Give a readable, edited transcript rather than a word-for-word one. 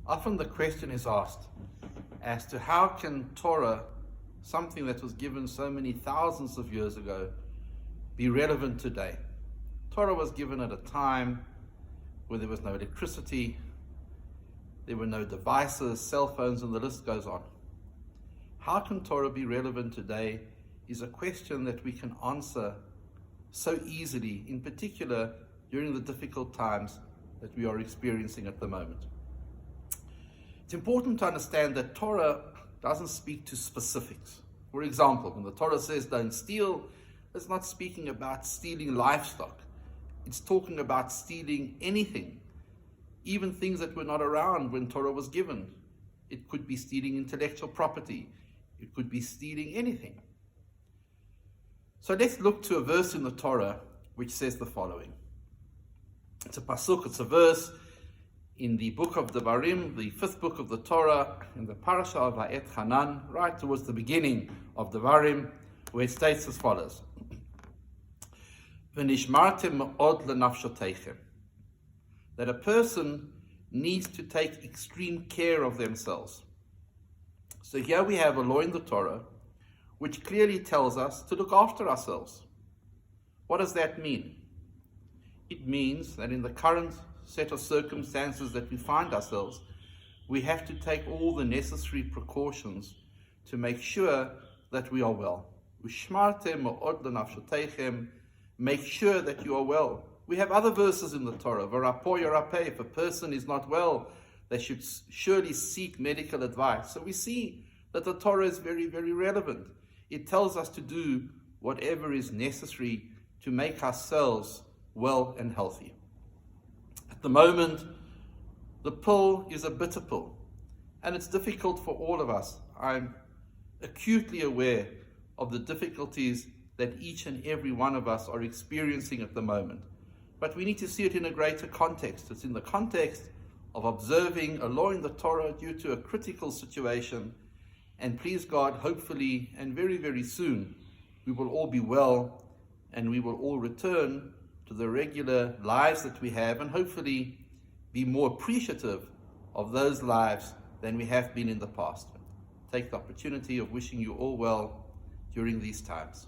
Often the question is asked as to how can Torah, something that was given so many thousands of years ago, be relevant today? Torah was given at a time where there was no electricity, there were no devices, cell phones, and the list goes on. How can Torah be relevant today is a question that we can answer so easily, in particular during the difficult times that we are experiencing at the moment. It's important to understand that Torah doesn't speak to specifics. For example, when the Torah says don't steal, it's not speaking about stealing livestock. It's talking about stealing anything, even things that were not around when Torah was given. It could be stealing intellectual property. It could be stealing anything. So let's look to a verse in the Torah which says the following. It's a pasuk, it's a verse in the book of Devarim, the 5th book of the Torah, in the Parshat of Vayikra, right towards the beginning of Devarim, where it states as follows. V'nishmartem od lenafshoteichem. That a person needs to take extreme care of themselves. So here we have a law in the Torah which clearly tells us to look after ourselves. What does that mean? It means that in the current set of circumstances that we find ourselves, we have to take all the necessary precautions to make sure that we are well. Make sure that you are well. We have other verses in the Torah. If a person is not well, they should surely seek medical advice. So we see that the Torah is very, very relevant. It tells us to do whatever is necessary to make ourselves well and healthy. At the moment, the pill is a bitter pill, and it's difficult for all of us. I'm acutely aware of the difficulties that each and every one of us are experiencing at the moment. But we need to see it in a greater context. It's in the context of observing a law in the Torah due to a critical situation. And please God, hopefully, and very, very soon, we will all be well and we will all return to the regular lives that we have and hopefully be more appreciative of those lives than we have been in the past. Take the opportunity of wishing you all well during these times.